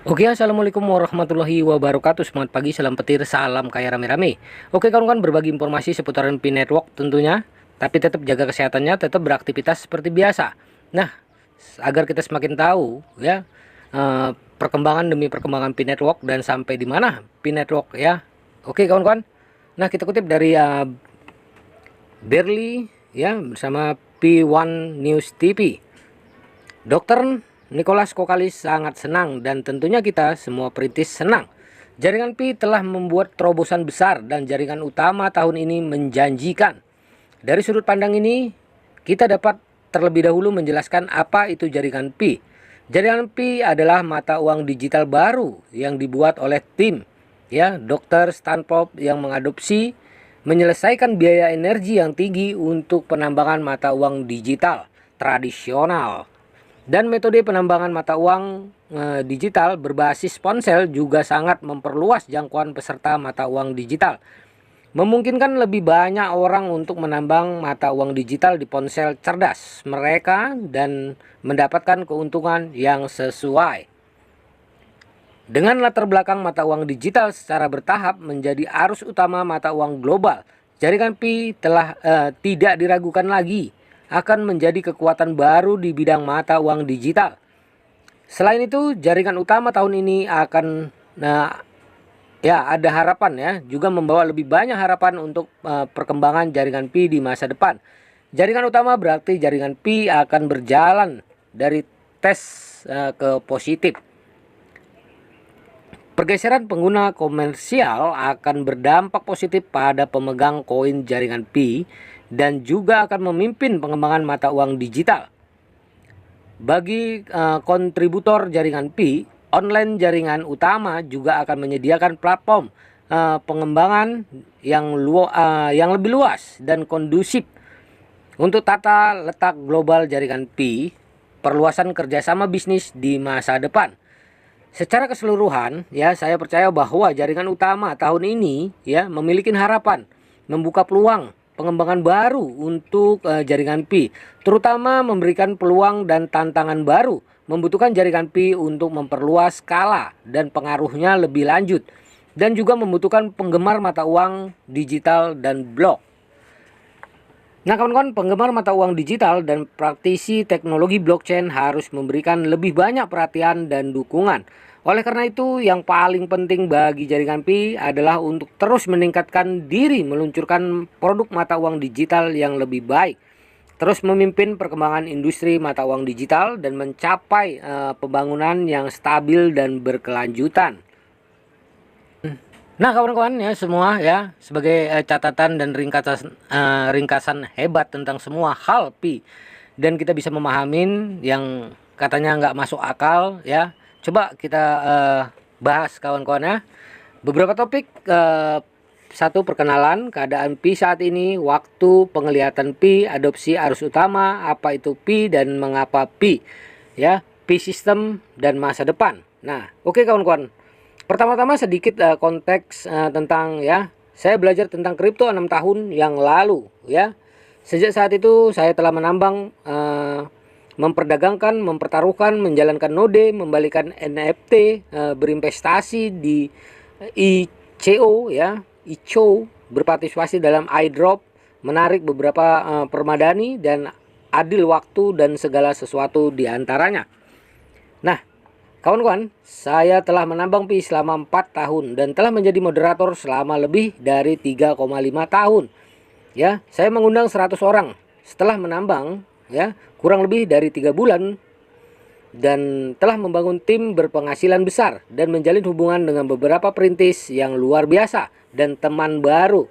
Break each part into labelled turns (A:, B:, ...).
A: Oke, assalamualaikum warahmatullahi wabarakatuh. Semangat pagi, salam petir, salam kaya rame-rame. Oke, kawan-kawan, berbagi informasi seputaran Pi Network tentunya, tapi tetap jaga kesehatannya, tetap beraktivitas seperti biasa. Nah, agar kita semakin tahu ya perkembangan demi perkembangan Pi Network dan sampai di mana Pi Network ya. Oke, kawan-kawan. Nah, kita kutip dari Berli ya bersama P1 News TV. Dokter Nicholas Kokalis sangat senang dan tentunya kita semua perintis senang. Jaringan Pi telah membuat terobosan besar dan jaringan utama tahun ini menjanjikan. Dari sudut pandang ini, kita dapat terlebih dahulu menjelaskan apa itu jaringan Pi. Jaringan Pi adalah mata uang digital baru yang dibuat oleh tim Dr. Stanford yang mengadopsi menyelesaikan biaya energi yang tinggi untuk penambangan mata uang digital tradisional. Dan metode penambangan mata uang digital berbasis ponsel juga sangat memperluas jangkauan peserta mata uang digital. Memungkinkan lebih banyak orang untuk menambang mata uang digital di ponsel cerdas mereka dan mendapatkan keuntungan yang sesuai. Dengan latar belakang mata uang digital secara bertahap menjadi arus utama mata uang global, jaringan Pi telah tidak diragukan lagi akan menjadi kekuatan baru di bidang mata uang digital. Selain itu, jaringan utama tahun ini akan ada harapan juga membawa lebih banyak harapan untuk perkembangan jaringan Pi di masa depan. Jaringan utama berarti jaringan Pi akan berjalan dari tes ke positif. Pergeseran pengguna komersial akan berdampak positif pada pemegang koin jaringan Pi dan juga akan memimpin pengembangan mata uang digital. Bagi kontributor jaringan Pi, online jaringan utama juga akan menyediakan platform pengembangan yang lebih luas dan kondusif untuk tata letak global jaringan Pi, perluasan kerjasama bisnis di masa depan. Secara keseluruhan, saya percaya bahwa jaringan utama tahun ini memiliki harapan membuka peluang pengembangan baru untuk jaringan Pi, terutama memberikan peluang dan tantangan baru. Membutuhkan jaringan Pi untuk memperluas skala dan pengaruhnya lebih lanjut, dan juga membutuhkan penggemar mata uang digital dan blok. Nah, kawan-kawan, penggemar mata uang digital dan praktisi teknologi blockchain harus memberikan lebih banyak perhatian dan dukungan. Oleh karena itu, yang paling penting bagi jaringan Pi adalah untuk terus meningkatkan diri, meluncurkan produk mata uang digital yang lebih baik, terus memimpin perkembangan industri mata uang digital dan mencapai pembangunan yang stabil dan berkelanjutan. Nah, kawan-kawan semua sebagai catatan dan ringkasan hebat tentang semua hal Pi, dan kita bisa memahamin yang katanya nggak masuk akal coba kita bahas, kawan-kawan. Beberapa topik. Satu, perkenalan keadaan Pi saat ini, waktu penglihatan Pi, adopsi arus utama, apa itu Pi dan mengapa Pi, Pi sistem dan masa depan. Nah, oke, kawan-kawan. Pertama-tama sedikit konteks tentang saya belajar tentang kripto 6 tahun yang lalu Sejak saat itu saya telah menambang, memperdagangkan, mempertaruhkan, menjalankan node, membalikan NFT, berinvestasi di ICO ICO, berpartisipasi dalam iDrop, menarik beberapa permadani dan adil waktu dan segala sesuatu di antaranya. Nah, kawan-kawan, saya telah menambang Pi selama 4 tahun dan telah menjadi moderator selama lebih dari 3,5 tahun. Saya mengundang 100 orang setelah menambang kurang lebih dari 3 bulan dan telah membangun tim berpenghasilan besar dan menjalin hubungan dengan beberapa perintis yang luar biasa dan teman baru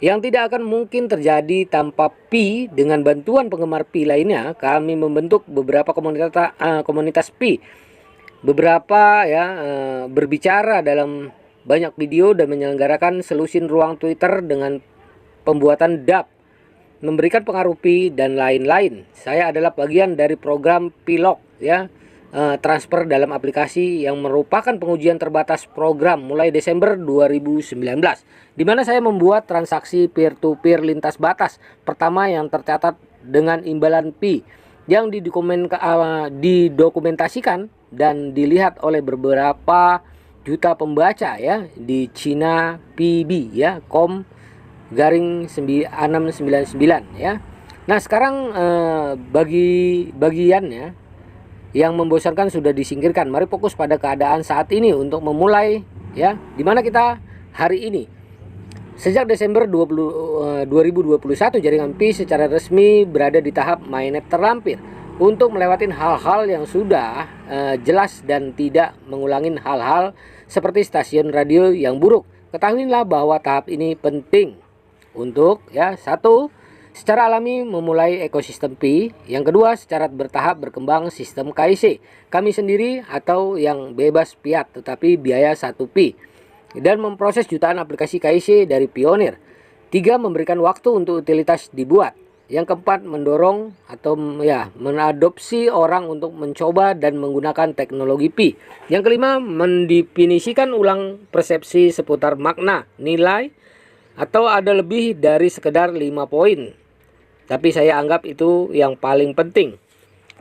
A: yang tidak akan mungkin terjadi tanpa Pi. Dengan bantuan penggemar Pi lainnya, kami membentuk beberapa komunitas Pi. Beberapa berbicara dalam banyak video dan menyelenggarakan selusin ruang Twitter dengan pembuatan dApp, memberikan pengaruh Pi dan lain-lain. Saya adalah bagian dari program Pilok transfer dalam aplikasi yang merupakan pengujian terbatas program mulai Desember 2019, di mana saya membuat transaksi peer to peer lintas batas pertama yang tercatat dengan imbalan Pi yang didokumentasikan dan dilihat oleh beberapa juta pembaca ya di Cina PB ya, com/699 ya. Nah, sekarang bagi bagiannya yang membosankan sudah disingkirkan. Mari fokus pada keadaan saat ini untuk memulai ya, dimana kita hari ini. Sejak Desember 2021 jaringan Pi secara resmi berada di tahap mainnet terlampir untuk melewati hal-hal yang sudah jelas dan tidak mengulangi hal-hal seperti stasiun radio yang buruk. Ketahuilah bahwa tahap ini penting untuk ya, satu, secara alami memulai ekosistem Pi. Yang kedua, secara bertahap berkembang sistem KIC kami sendiri atau yang bebas fiat tetapi biaya 1 Pi, dan memproses jutaan aplikasi KIC dari Pionir. 3. Memberikan waktu untuk utilitas dibuat. Yang keempat, mendorong atau ya mengadopsi orang untuk mencoba dan menggunakan teknologi Pi. Yang kelima, mendefinisikan ulang persepsi seputar makna, nilai, atau ada lebih dari sekedar 5 poin. Tapi saya anggap itu yang paling penting.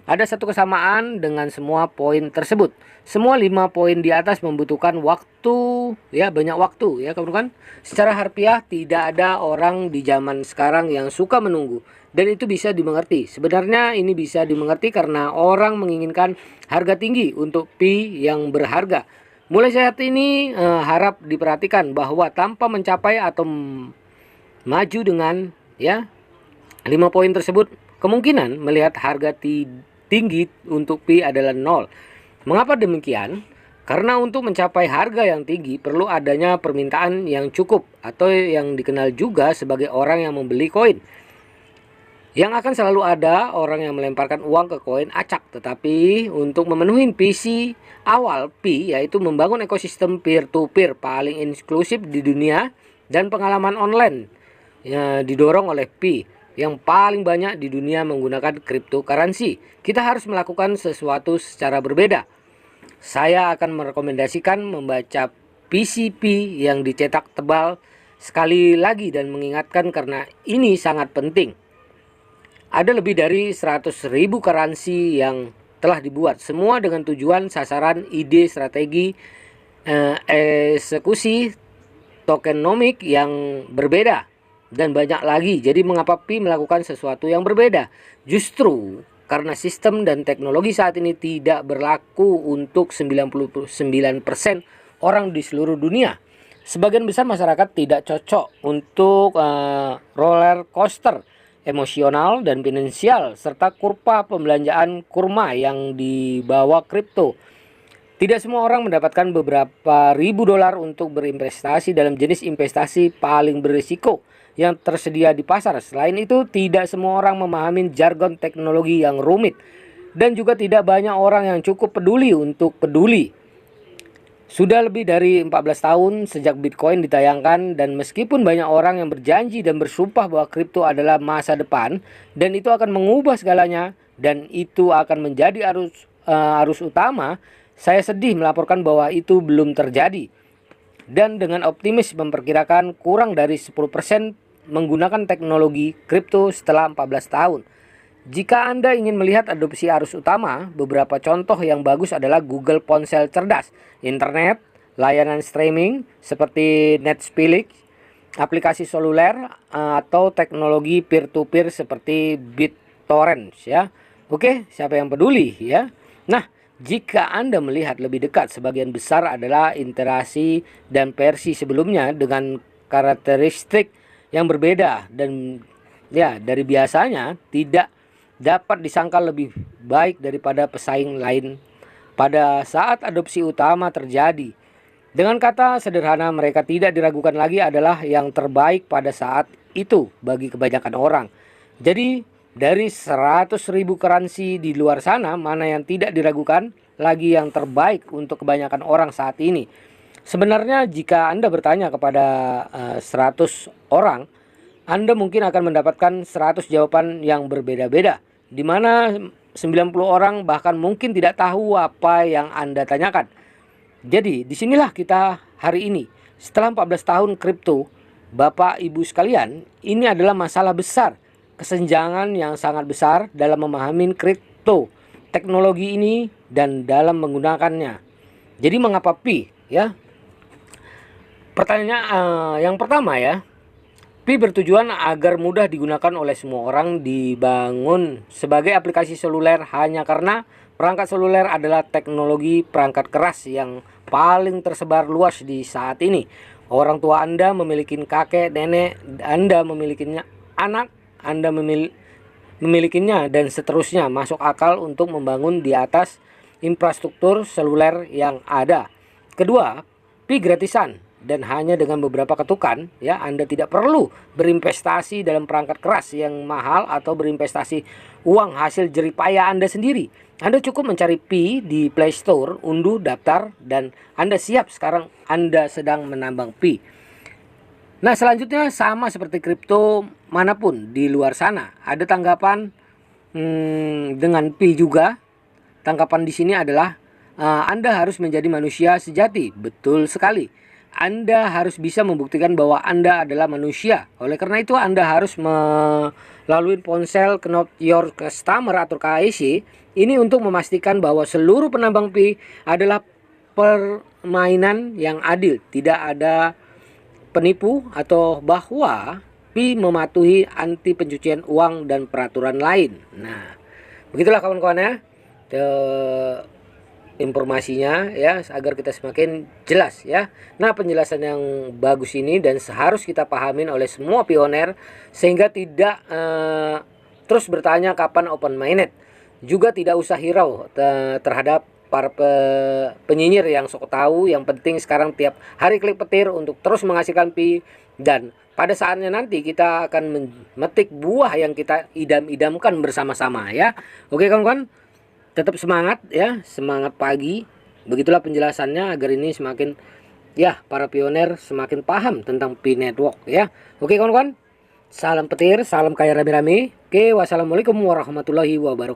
A: Ada satu kesamaan dengan semua poin tersebut. Semua 5 poin di atas membutuhkan waktu ya, banyak waktu ya kawan-kawan. Secara harfiah tidak ada orang di zaman sekarang yang suka menunggu, dan itu bisa dimengerti. Sebenarnya ini bisa dimengerti karena orang menginginkan harga tinggi untuk Pi yang berharga. Mulai saat ini harap diperhatikan bahwa tanpa mencapai atau maju dengan ya 5 poin tersebut, kemungkinan melihat harga tinggi untuk Pi adalah 0. Mengapa demikian? Karena untuk mencapai harga yang tinggi perlu adanya permintaan yang cukup, atau yang dikenal juga sebagai orang yang membeli koin. Yang akan selalu ada orang yang melemparkan uang ke koin acak. Tetapi untuk memenuhi visi awal Pi, yaitu membangun ekosistem peer-to-peer paling inklusif di dunia dan pengalaman online ya, didorong oleh Pi yang paling banyak di dunia menggunakan cryptocurrency, kita harus melakukan sesuatu secara berbeda. Saya akan merekomendasikan membaca PCP yang dicetak tebal sekali lagi dan mengingatkan karena ini sangat penting. Ada lebih dari 100.000 currency yang telah dibuat, semua dengan tujuan, sasaran, ide, strategi, eksekusi tokenomik yang berbeda, dan banyak lagi. Jadi mengapa Pi melakukan sesuatu yang berbeda? Justru karena sistem dan teknologi saat ini tidak berlaku untuk 99% orang di seluruh dunia. Sebagian besar masyarakat tidak cocok untuk roller coaster emosional dan finansial serta kurva pembelanjaan kurma yang dibawa kripto. Tidak semua orang mendapatkan beberapa ribu dolar untuk berinvestasi dalam jenis investasi paling berisiko yang tersedia di pasar. Selain itu, tidak semua orang memahami jargon teknologi yang rumit, dan juga tidak banyak orang yang cukup peduli untuk peduli. Sudah lebih dari 14 tahun sejak Bitcoin ditayangkan, dan meskipun banyak orang yang berjanji dan bersumpah bahwa kripto adalah masa depan dan itu akan mengubah segalanya dan itu akan menjadi arus utama, saya sedih melaporkan bahwa itu belum terjadi. Dan dengan optimis memperkirakan kurang dari 10% menggunakan teknologi kripto setelah 14 tahun. Jika Anda ingin melihat adopsi arus utama, beberapa contoh yang bagus adalah Google Ponsel cerdas, internet, layanan streaming seperti Netflix, aplikasi seluler, atau teknologi peer-to-peer seperti BitTorrent ya. Oke, siapa yang peduli ya? Nah, jika Anda melihat lebih dekat, sebagian besar adalah interaksi dan versi sebelumnya dengan karakteristik yang berbeda dan ya dari biasanya tidak dapat disangka lebih baik daripada pesaing lain pada saat adopsi utama terjadi. Dengan kata sederhana, mereka tidak diragukan lagi adalah yang terbaik pada saat itu bagi kebanyakan orang. Jadi dari 100.000 currency di luar sana, mana yang tidak diragukan lagi yang terbaik untuk kebanyakan orang saat ini? Sebenarnya jika Anda bertanya kepada 100 orang, Anda mungkin akan mendapatkan 100 jawaban yang berbeda-beda, di mana 90 orang bahkan mungkin tidak tahu apa yang Anda tanyakan. Jadi disinilah kita hari ini. Setelah 14 tahun kripto, Bapak Ibu sekalian, ini adalah masalah besar kesenjangan yang sangat besar dalam memahami kripto teknologi ini dan dalam menggunakannya. Jadi mengapa Pi ya? Pertanyaannya yang pertama ya, Pi bertujuan agar mudah digunakan oleh semua orang, dibangun sebagai aplikasi seluler hanya karena perangkat seluler adalah teknologi perangkat keras yang paling tersebar luas di saat ini. Orang tua Anda memiliki kakek, nenek, Anda memilikinya anak, Anda memilikinya, dan seterusnya. Masuk akal untuk membangun di atas infrastruktur seluler yang ada. Kedua, Pi gratisan dan hanya dengan beberapa ketukan ya. Anda tidak perlu berinvestasi dalam perangkat keras yang mahal atau berinvestasi uang hasil jeripaya Anda sendiri. Anda cukup mencari Pi di Play Store, unduh, daftar, dan Anda siap. Sekarang Anda sedang menambang Pi. Nah, selanjutnya sama seperti kripto manapun di luar sana, ada tanggapan dengan Pi juga. Tanggapan di sini adalah Anda harus menjadi manusia sejati. Betul sekali. Anda harus bisa membuktikan bahwa Anda adalah manusia. Oleh karena itu Anda harus melalui ponsel Know Your Customer atau KYC ini untuk memastikan bahwa seluruh penambang Pi adalah permainan yang adil. Tidak ada penipu atau bahwa Pi mematuhi anti pencucian uang dan peraturan lain. Nah, begitulah kawan-kawan ya. Informasinya ya, agar kita semakin jelas ya. Nah, penjelasan yang bagus ini dan harus kita pahamin oleh semua pioner sehingga tidak terus bertanya kapan open mainnet. Juga tidak usah hirau terhadap para penyinyir yang sok tahu. Yang penting sekarang tiap hari klik petir untuk terus menghasilkan Pi, dan pada saatnya nanti kita akan memetik buah yang kita idam-idamkan bersama-sama ya. Oke kawan-kawan, tetap semangat ya, semangat pagi. Begitulah penjelasannya agar ini semakin ya, para pioner semakin paham tentang Pi Network ya. Oke kawan-kawan, salam petir, salam kaya rame-rame. Oke, wassalamualaikum warahmatullahi wabarakatuh.